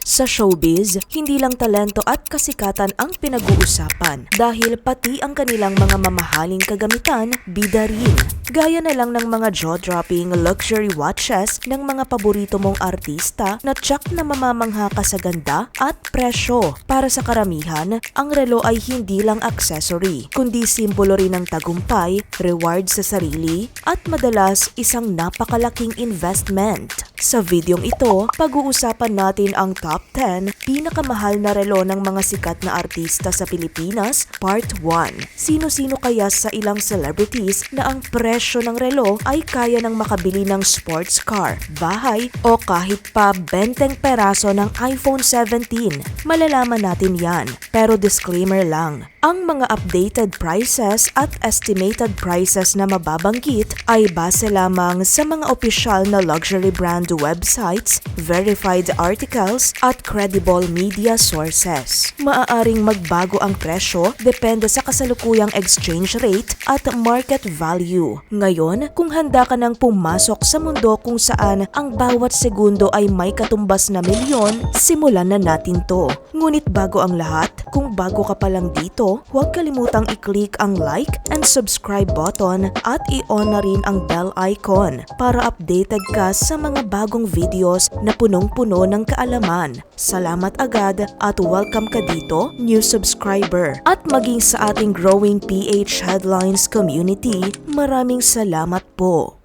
Sa showbiz, hindi lang talento at kasikatan ang pinag-uusapan dahil pati ang kanilang mga mamahaling kagamitan, bida rin. Gaya na lang ng mga jaw-dropping luxury watches ng mga paborito mong artista na tsak na mamamangha ka sa ganda at presyo. Para sa karamihan, ang relo ay hindi lang accessory, kundi simbolo rin ng tagumpay, reward sa sarili, at madalas isang napakalaking investment. Sa videong ito, pag-uusapan natin ang top 10 pinakamahal na relo ng mga sikat na artista sa Pilipinas, Part 1. Sino-sino kaya sa ilang celebrities na ang presyo ng relo ay kaya ng makabili ng sports car, bahay o kahit pa 20 peraso ng iPhone 17? Malalaman natin yan. Pero disclaimer lang, ang mga updated prices at estimated prices na mababanggit ay base lamang sa mga opisyal na luxury brand websites, verified articles, at credible media sources. Maaaring magbago ang presyo depende sa kasalukuyang exchange rate at market value. Ngayon, kung handa ka nang pumasok sa mundo kung saan ang bawat segundo ay may katumbas na milyon, simulan na natin to. Ngunit bago ang lahat, kung bago ka pa lang dito, huwag kalimutang i-click ang like and subscribe button at i-on na rin ang bell icon para updated ka sa mga bagong videos na punong-puno ng kaalaman. Salamat agad at welcome ka dito, new subscriber. At maging sa ating growing PH Headlines community, maraming salamat po.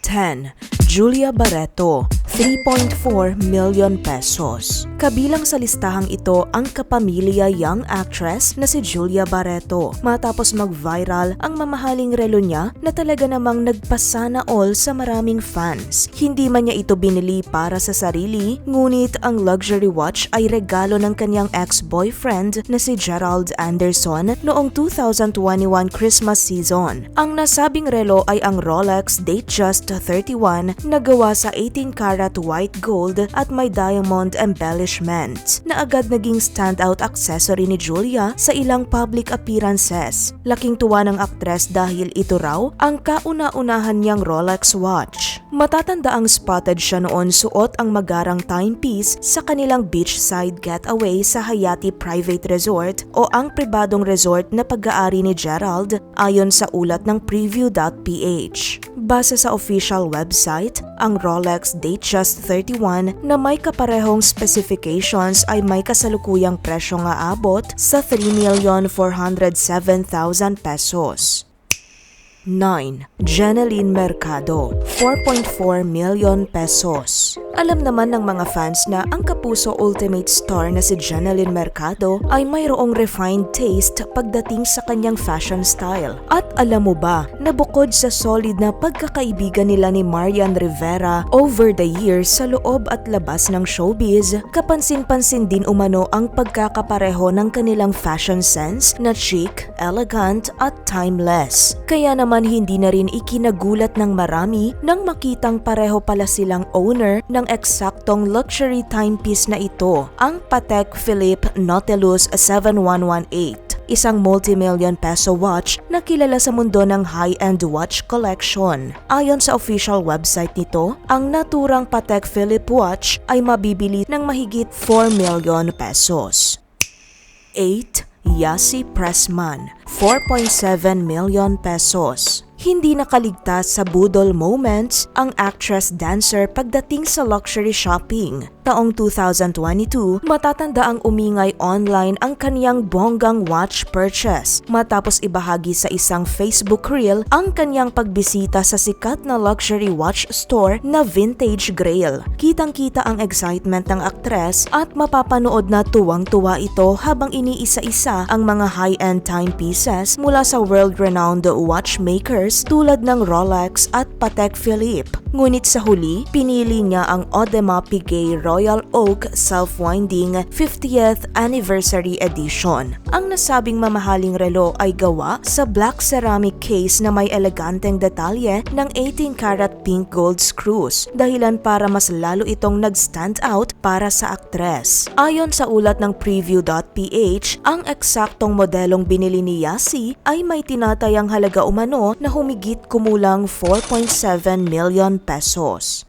10. Julia Barreto, 3.4 million pesos. Kabilang sa listahang ito ang kapamilya young actress na si Julia Barreto matapos mag-viral ang mamahaling relo niya na talaga namang nagpasana all sa maraming fans. Hindi man niya ito binili para sa sarili, ngunit ang luxury watch ay regalo ng kanyang ex-boyfriend na si Gerald Anderson noong 2021 Christmas season. Ang nasabing relo ay ang Rolex Datejust 31 na gawa sa 18 karat white gold at may diamond embellishment na agad naging standout accessory ni Julia sa ilang public appearances. Laking tuwa ng aktres dahil ito raw ang kauna-unahan niyang Rolex watch. Matatanda ang spotted siya noon suot ang magarang timepiece sa kanilang beachside getaway sa Hayati Private Resort o ang pribadong resort na pag-aari ni Gerald ayon sa ulat ng preview.ph. Base sa official website, ang Rolex Datejust 31 na may kaparehong specifications ay may kasalukuyang presyo nga abot sa 3,407,000 pesos. 9. Jeneline Mercado, 4.4 million pesos. Alam naman ng mga fans na ang kapuso ultimate star na si Jeneline Mercado ay mayroong refined taste pagdating sa kanyang fashion style. At alam mo ba na bukod sa solid na pagkakaibigan nila ni Marian Rivera over the years sa loob at labas ng showbiz, kapansin-pansin din umano ang pagkakapareho ng kanilang fashion sense na chic, elegant at timeless. Kaya naman hindi na rin ikinagulat ng marami nang makitang pareho pala silang owner ng eksaktong luxury timepiece na ito, ang Patek Philippe Nautilus 7118. Isang multi-million peso watch na kilala sa mundo ng high-end watch collection. Ayon sa official website nito, ang naturang Patek Philippe watch ay mabibili ng mahigit 4 million pesos. 8. Yasi Pressman, 4.7 million pesos. Hindi nakaligtas sa budol moments ang actress-dancer pagdating sa luxury shopping. Taong 2022, matatanda ang umingay online ang kaniyang bonggang watch purchase matapos ibahagi sa isang Facebook reel ang kaniyang pagbisita sa sikat na luxury watch store na Vintage Grail. Kitang-kita ang excitement ng aktres at mapapanood na tuwang-tuwa ito habang iniisa-isa ang mga high-end timepieces mula sa world-renowned watchmakers tulad ng Rolex at Patek Philippe. Ngunit sa huli, pinili niya ang Audemars Piguet Royal Oak Self-Winding 50th Anniversary Edition. Ang nasabing mamahaling relo ay gawa sa black ceramic case na may eleganteng detalye ng 18 karat pink gold screws, dahilan para mas lalo itong nag-stand out para sa aktres. Ayon sa ulat ng preview.ph, ang eksaktong modelong binili ni Yasi ay may tinatayang halaga umano na humigit kumulang 4.7 million pesos.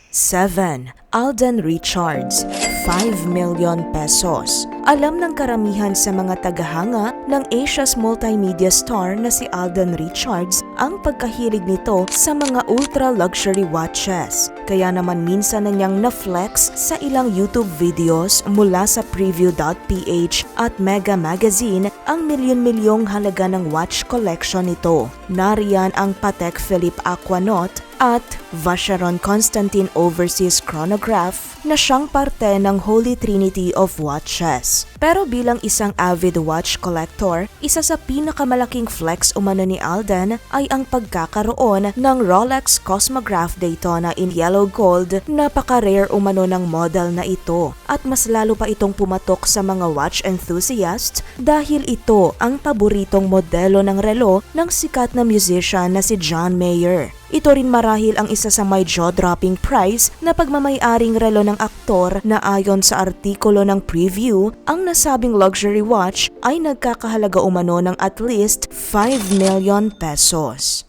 7. Alden Richards, 5 million pesos. Alam ng karamihan sa mga tagahanga ng Asia's multimedia star na si Alden Richards ang pagkahilig nito sa mga ultra-luxury watches. Kaya naman minsan na niyang na-flex sa ilang YouTube videos mula sa Preview.ph at Mega Magazine ang milyon-milyong halaga ng watch collection nito. Nariyan ang Patek Philippe Aquanaut at Vacheron Constantin Overseas Chronograph na siyang parte ng Holy Trinity of Watches. Pero bilang isang avid watch collector, isa sa pinakamalaking flex umano ni Alden ay ang pagkakaroon ng Rolex Cosmograph Daytona in yellow gold. Napaka-rare umano ng model na ito at mas lalo pa itong pumatok sa mga watch enthusiasts dahil ito ang paboritong modelo ng relo ng sikat na musician na si John Mayer. Ito rin marahil ang isa sa may jaw-dropping price na pagmamay-aring relo ng aktor na ayon sa artikulo ng Preview, ang nasabing luxury watch ay nagkakahalaga umano ng at least 5 million pesos.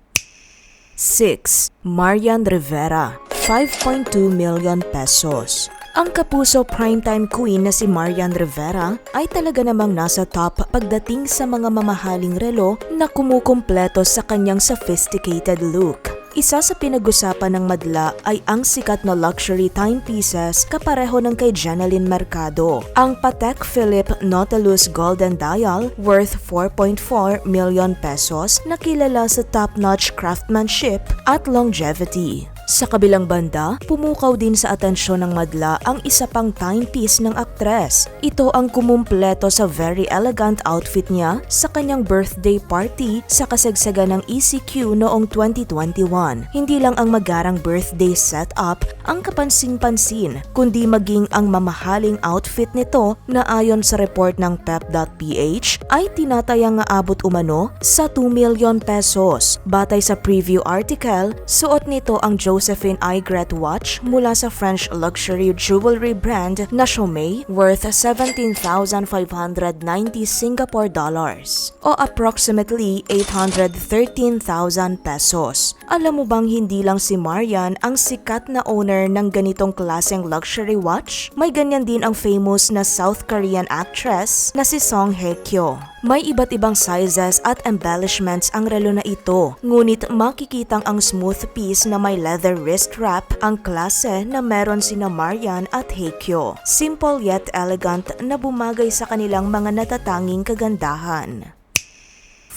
6. Marian Rivera, 5.2 million pesos. Ang kapuso primetime queen na si Marian Rivera ay talaga namang nasa top pagdating sa mga mamahaling relo na kumukumpleto sa kanyang sophisticated look. Isa sa pinag-usapan ng madla ay ang sikat na luxury timepieces kapareho ng kay Jeneline Mercado. Ang Patek Philippe Nautilus Golden Dial worth 4.4 million pesos na kilala sa top-notch craftsmanship at longevity. Sa kabilang banda, pumukaw din sa atensyon ng madla ang isa pang timepiece ng aktres. Ito ang kumumpleto sa very elegant outfit niya sa kanyang birthday party sa kasagsagan ng ECQ noong 2021. Hindi lang ang magarang birthday setup ang kapansin-pansin, kundi maging ang mamahaling outfit nito na ayon sa report ng Pep.ph ay tinatayang abot umano sa 2 million pesos. Batay sa Preview article, suot nito ang Josephine Aigret watch mula sa French luxury jewelry brand na Chaumet worth 17,590 Singapore dollars o approximately 813,000 pesos. Alam mo bang hindi lang si Marian ang sikat na owner ng ganitong klaseng luxury watch? May ganyan din ang famous na South Korean actress na si Song Hye Kyo. May iba't ibang sizes at embellishments ang relo na ito, ngunit makikitang ang smooth piece na may leather wrist wrap ang klase na meron sina Marian at Hye Kyo. Simple yet elegant na bumagay sa kanilang mga natatanging kagandahan.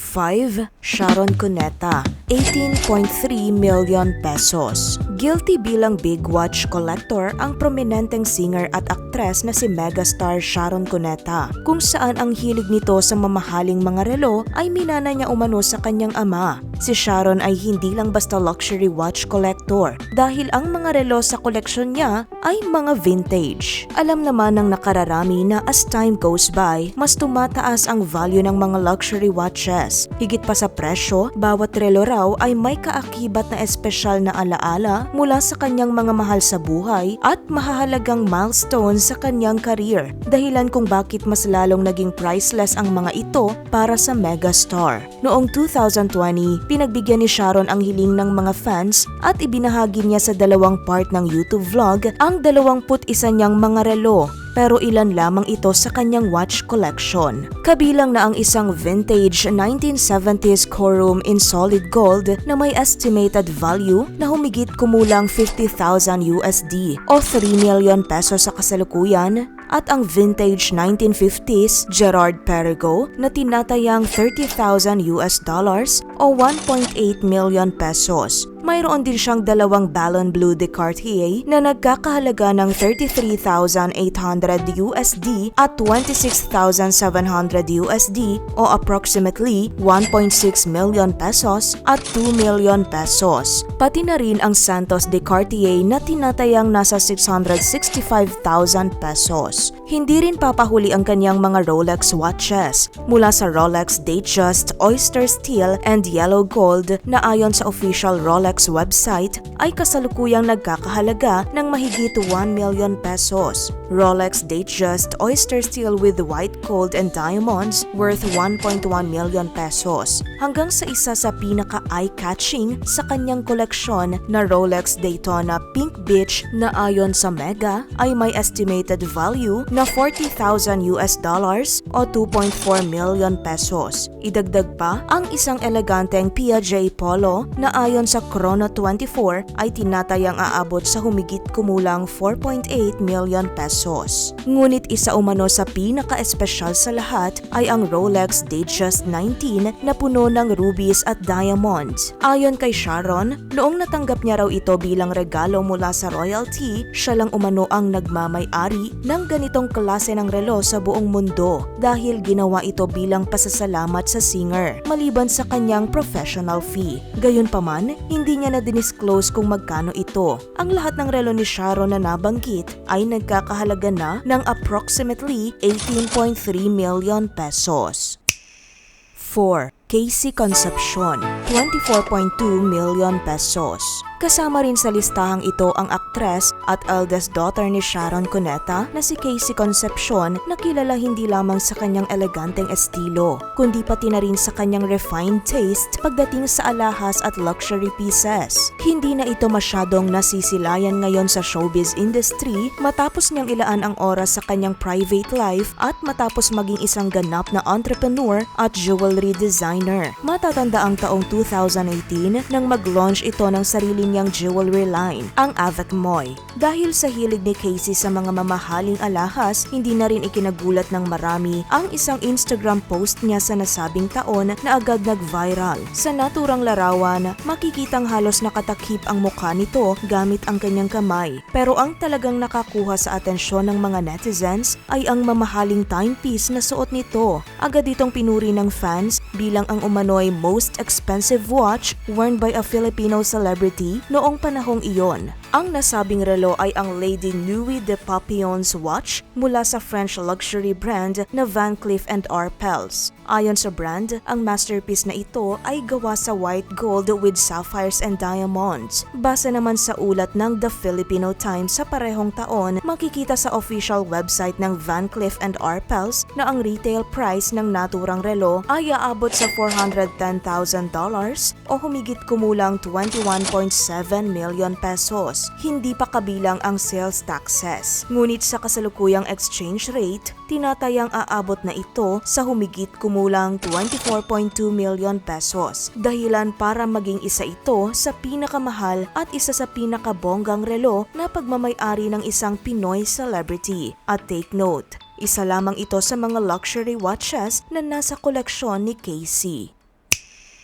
5. Sharon Cuneta, 18.3 million pesos. Guilty bilang big watch collector ang prominenteng singer at aktres na si megastar Sharon Cuneta, kung saan ang hilig nito sa mamahaling mga relo ay minana niya umano sa kanyang ama. Si Sharon ay hindi lang basta luxury watch collector dahil ang mga relo sa koleksyon niya ay mga vintage. Alam naman ng nakararami na as time goes by, mas tumataas ang value ng mga luxury watches. Higit pa sa presyo, bawat relo raw ay may kaakibat na espesyal na alaala mula sa kanyang mga mahal sa buhay at mahahalagang milestone sa kanyang career, dahilan kung bakit mas lalong naging priceless ang mga ito para sa megastar. Noong 2020, pinagbigyan ni Sharon ang hiling ng mga fans at ibinahagi niya sa dalawang part ng YouTube vlog ang 21 niyang mga relo. Pero ilan lamang ito sa kanyang watch collection. Kabilang na ang isang vintage 1970s Corum in solid gold na may estimated value na humigit kumulang 50,000 USD o 3 million pesos sa kasalukuyan, at ang vintage 1950s Gerard Perregaux na tinatayang 30,000 US dollars o 1.8 million pesos. Mayroon din siyang dalawang Ballon Bleu de Cartier na nagkakahalaga ng 33,800 USD at 26,700 USD o approximately 1.6 million pesos at 2 million pesos. Pati na rin ang Santos de Cartier na tinatayang nasa 665,000 pesos. Hindi rin papahuli ang kanyang mga Rolex watches mula sa Rolex Datejust Oyster Steel and Yellow Gold na ayon sa official Rolex website ay kasalukuyang nagkakahalaga ng mahigit 1 million pesos. Rolex Datejust Oyster Steel with white gold and diamonds worth 1.1 million pesos. hanggang sa isa sa pinaka-eye-catching sa kanyang koleksyon na Rolex Daytona Pink Beach na ayon sa Mega ay may estimated value na $40,000 o 2.4 million pesos. Idagdag pa ang isang eleganteng Piaget Polo na ayon sa Chrono24 ay tinatayang aabot sa humigit kumulang 4.8 million pesos. Ngunit isa umano sa pinaka-espesyal sa lahat ay ang Rolex Datejust 19 na puno ng rubies at diamonds. Ayon kay Sharon, noong natanggap niya raw ito bilang regalo mula sa royalty, siya lang umano ang nagmamay-ari ng ganitong klase ng relo sa buong mundo dahil ginawa ito bilang pasasalamat sa singer maliban sa kanyang professional fee. Gayunpaman, hindi niya na dinisclose kung magkano ito. Ang lahat ng relo ni Sharon na nabanggit ay nagkakahalaga na ng approximately 18.3 million pesos. 4. Casey Concepcion, 24.2 million pesos. Kasama rin sa listahang ito ang aktres at eldest daughter ni Sharon Cuneta na si Casey Concepcion na kilala hindi lamang sa kanyang eleganteng estilo, kundi pati na rin sa kanyang refined taste pagdating sa alahas at luxury pieces. Hindi na ito masyadong nasisilayan ngayon sa showbiz industry matapos niyang ilaan ang oras sa kanyang private life at matapos maging isang ganap na entrepreneur at jewelry designer. Matatanda ang taong 2018 nang mag-launch ito ng sarili niyang jewelry line, ang Avec Moi. Dahil sa hilig ni Casey sa mga mamahaling alahas, hindi na rin ikinagulat ng marami ang isang Instagram post niya sa nasabing taon na agad nag-viral. Sa naturang larawan, makikitang halos nakatakip ang mukha nito gamit ang kanyang kamay. Pero ang talagang nakakuha sa atensyon ng mga netizens ay ang mamahaling timepiece na suot nito. Agad itong pinuri ng fans bilang ang umano'y most expensive watch worn by a Filipino celebrity noong panahong iyon. Ang nasabing relo ay ang Lady Nuit de Papillon's watch mula sa French luxury brand na Van Cleef & Arpels. Ayon sa brand, ang masterpiece na ito ay gawa sa white gold with sapphires and diamonds. Base naman sa ulat ng The Filipino Times sa parehong taon, makikita sa official website ng Van Cleef & Arpels na ang retail price ng naturang relo ay aabot sa $410,000 o humigit kumulang 21.7 million pesos. Hindi pa kabilang ang sales taxes. Ngunit sa kasalukuyang exchange rate, tinatayang aabot na ito sa humigit kumulang 24.2 million pesos. Dahilan para maging isa ito sa pinakamahal at isa sa pinakabonggang relo na pagmamay-ari ng isang Pinoy celebrity. At take note, isa lamang ito sa mga luxury watches na nasa koleksyon ni Casey.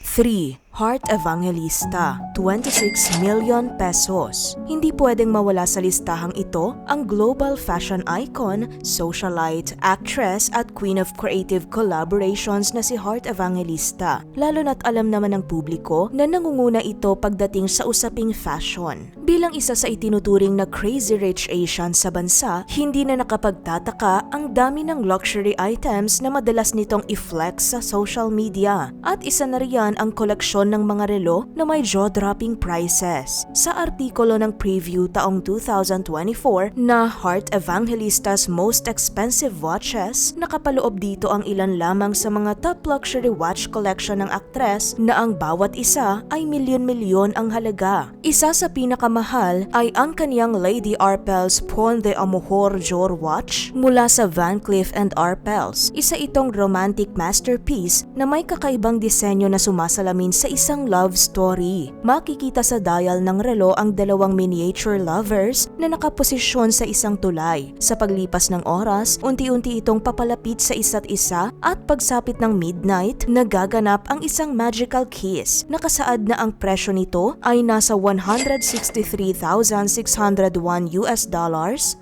3. Heart Evangelista, 26 million pesos. Hindi pwedeng mawala sa listahang ito ang global fashion icon, socialite, actress at queen of creative collaborations na si Heart Evangelista. Lalo na't alam naman ng publiko na nangunguna ito pagdating sa usaping fashion. Bilang isa sa itinuturing na crazy rich Asian sa bansa, hindi na nakapagtataka ang dami ng luxury items na madalas nitong i-flex sa social media. At isa na riyan ang koleksyon ng mga relo na may jaw-dropping prices. Sa artikulo ng preview taong 2024 na Heart Evangelista's Most Expensive Watches, nakapaloob dito ang ilan lamang sa mga top luxury watch collection ng aktres na ang bawat isa ay milyon-milyon ang halaga. Isa sa pinakamahal ay ang kaniyang Lady Arpels Pont de Amour Jour watch mula sa Van Cleef & Arpels. Isa itong romantic masterpiece na may kakaibang disenyo na sumasalamin sa isang love story. Makikita sa dial ng relo ang dalawang miniature lovers na nakaposisyon sa isang tulay. Sa paglipas ng oras, unti-unti itong papalapit sa isa't isa at pagsapit ng midnight, nagaganap ang isang magical kiss. Nakasaad na ang presyo nito ay nasa $163,601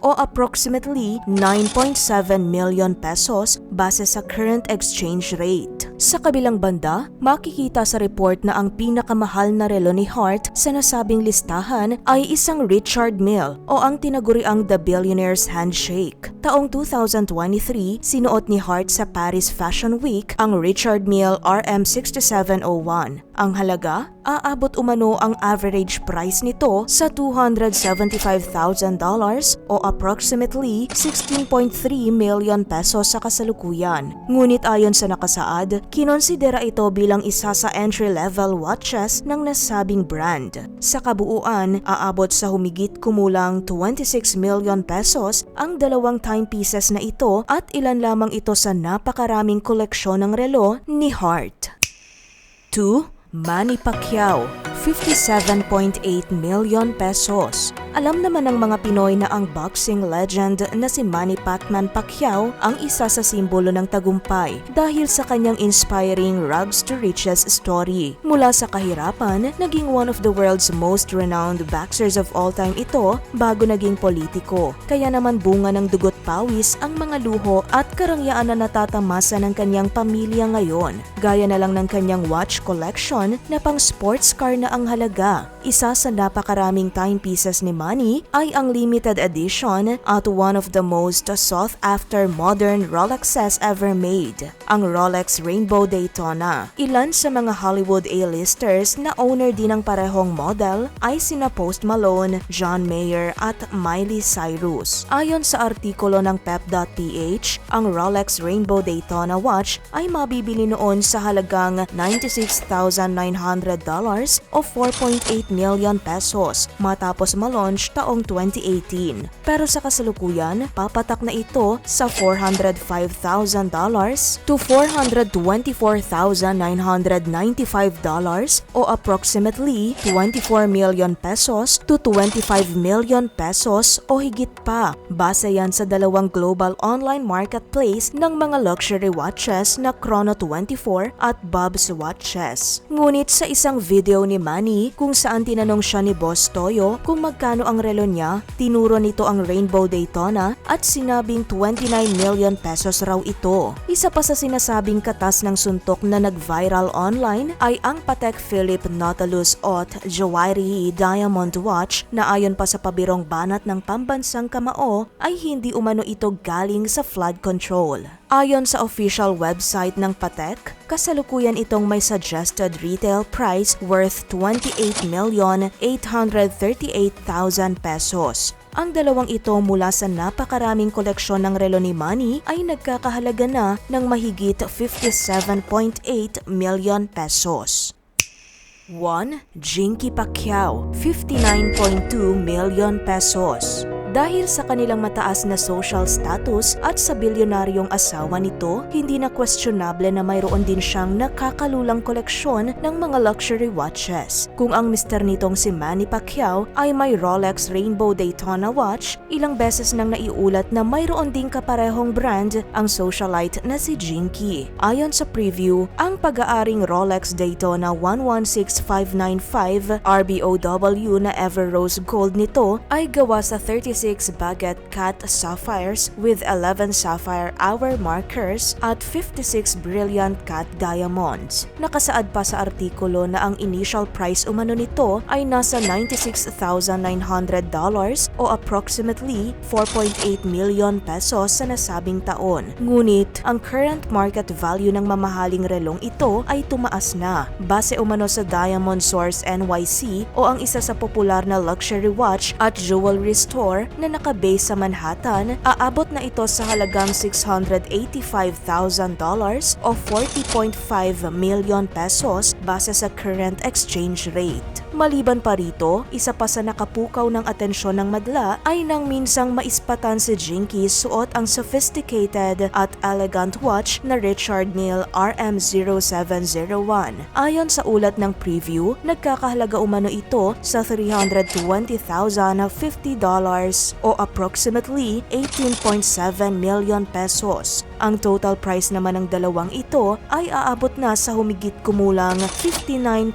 o approximately 9.7 million pesos base sa current exchange rate. Sa kabilang banda, makikita sa report na ang pinakamahal na relo ni Heart sa nasabing listahan ay isang Richard Mille o ang tinaguriang The Billionaire's Handshake. Taong 2023, sinuot ni Heart sa Paris Fashion Week ang Richard Mille RM6701. Ang halaga, aabot umano ang average price nito sa $275,000 o approximately 16.3 million pesos sa kasalukuyan. Ngunit ayon sa nakasaad, kinonsidera ito bilang isa sa entry-level watches ng nasabing brand. Sa kabuuan, aabot sa humigit kumulang 26 million pesos ang dalawang timepieces na ito at ilan lamang ito sa napakaraming koleksyon ng relo ni Hart. 2. Manny Pacquiao, 57.8 million pesos. Alam naman ng mga Pinoy na ang boxing legend na si Manny Pacman Pacquiao ang isa sa simbolo ng tagumpay dahil sa kanyang inspiring rags to riches story. Mula sa kahirapan, naging one of the world's most renowned boxers of all time ito bago naging politiko. Kaya naman bunga ng dugot pawis ang mga luho at karangyaan na natatamasa ng kanyang pamilya ngayon. Gaya na lang ng kanyang watch collection na pang sports car na ang halaga. Isa sa napakaraming timepieces ni Manny ay ang limited edition at one of the most sought after modern Rolexes ever made, ang Rolex Rainbow Daytona. Ilan sa mga Hollywood A-listers na owner din ng parehong model ay sina Post Malone, John Mayer at Miley Cyrus. Ayon sa artikulo ng pep.ph, ang Rolex Rainbow Daytona watch ay mabibili noon sa halagang $96,900 o 4.8 million pesos matapos malaunch taong 2018. Pero sa kasalukuyan, papatak na ito sa $405,000 to $424,995 o approximately 24 million pesos to 25 million pesos o higit pa. Base yan sa dalawang global online marketplace ng mga luxury watches na Chrono24 at Bob's Watches. Ngunit sa isang video ni Manny kung saan tinanong siya ni Boss Toyo kung magkano ang relo niya, tinuro nito ang Rainbow Daytona at sinabing 29 million pesos raw ito. Isa pa sa sinasabing katas ng suntok na nag-viral online ay ang Patek Philippe Nautilus Haute Joaillerie Diamond Watch na ayon pa sa pabirong banat ng pambansang kamao ay hindi umano ito galing sa flood control. Ayon sa official website ng Patek, kasalukuyan itong may suggested retail price worth 28,838,000 pesos. Ang dalawang ito mula sa napakaraming koleksyon ng relo ni Manny ay nagkakahalaga na ng mahigit 57.8 million pesos. 1. Jinky Pacquiao, 59.2 million pesos. Dahil sa kanilang mataas na social status at sa bilyonaryong asawa nito, hindi na questionable na mayroon din siyang nakakalulang koleksyon ng mga luxury watches. Kung ang mister nitong si Manny Pacquiao ay may Rolex Rainbow Daytona watch, ilang beses nang naiulat na mayroon ding kaparehong brand ang socialite na si Jinky. Ayon sa preview, ang pag-aaring Rolex Daytona 116595 RBOW na Ever Rose Gold nito ay gawa sa 36 baguette cut sapphires with 11 sapphire hour markers at 56 brilliant cut diamonds. Nakasaad pa sa artikulo na ang initial price umano nito ay nasa $96,900 o approximately 4.8 million pesos sa nasabing taon. Ngunit ang current market value ng mamahaling relong ito ay tumaas na. Base umano sa Diamond Source NYC o ang isa sa popular na luxury watch at jewelry store na nakabase sa Manhattan, aabot na ito sa halagang $685,000 o 40.5 million pesos base sa current exchange rate. Maliban pa rito, isa pa sa nakapukaw ng atensyon ng madla ay nang minsang maispatan si Jinky suot ang sophisticated at elegant watch na Richard Mille RM0701. Ayon sa ulat ng preview, nagkakahalaga umano ito sa $320,050 o approximately 18.7 million pesos. Ang total price naman ng dalawang ito ay aabot na sa humigit kumulang 59.2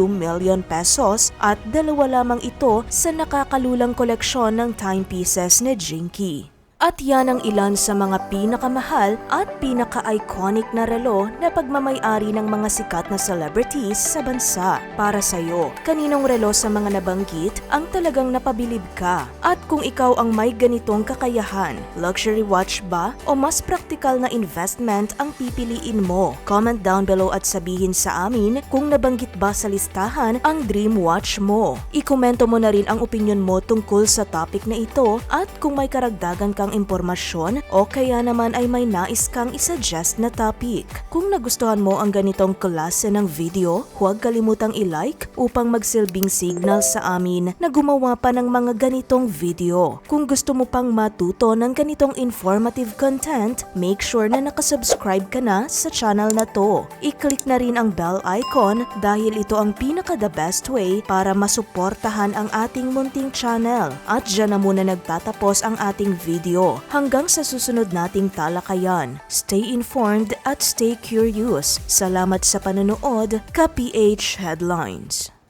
million pesos at dalawa lamang ito sa nakakalulang koleksyon ng timepieces ni Jinky. At yan ang ilan sa mga pinakamahal at pinaka-iconic na relo na pagmamay-ari ng mga sikat na celebrities sa bansa. Para sa'yo, kaninong relo sa mga nabanggit ang talagang napabilib ka? At kung ikaw ang may ganitong kakayahan, luxury watch ba o mas praktikal na investment ang pipiliin mo? Comment down below at sabihin sa amin kung nabanggit ba sa listahan ang dream watch mo. Ikomento mo na rin ang opinion mo tungkol sa topic na ito at kung may karagdagan kang impormasyon o kaya naman ay may nais kang isuggest na topic. Kung nagustuhan mo ang ganitong klase ng video, huwag kalimutang i-like upang magsilbing signal sa amin na gumawa pa ng mga ganitong video. Kung gusto mo pang matuto ng ganitong informative content, make sure na nakasubscribe ka na sa channel na to. I-click na rin ang bell icon dahil ito ang pinaka-the best way para masuportahan ang ating munting channel. At dyan na muna nagtatapos ang ating video. Hanggang sa susunod nating talakayan. Stay informed at stay curious. Salamat sa panonood, ka PH Headlines.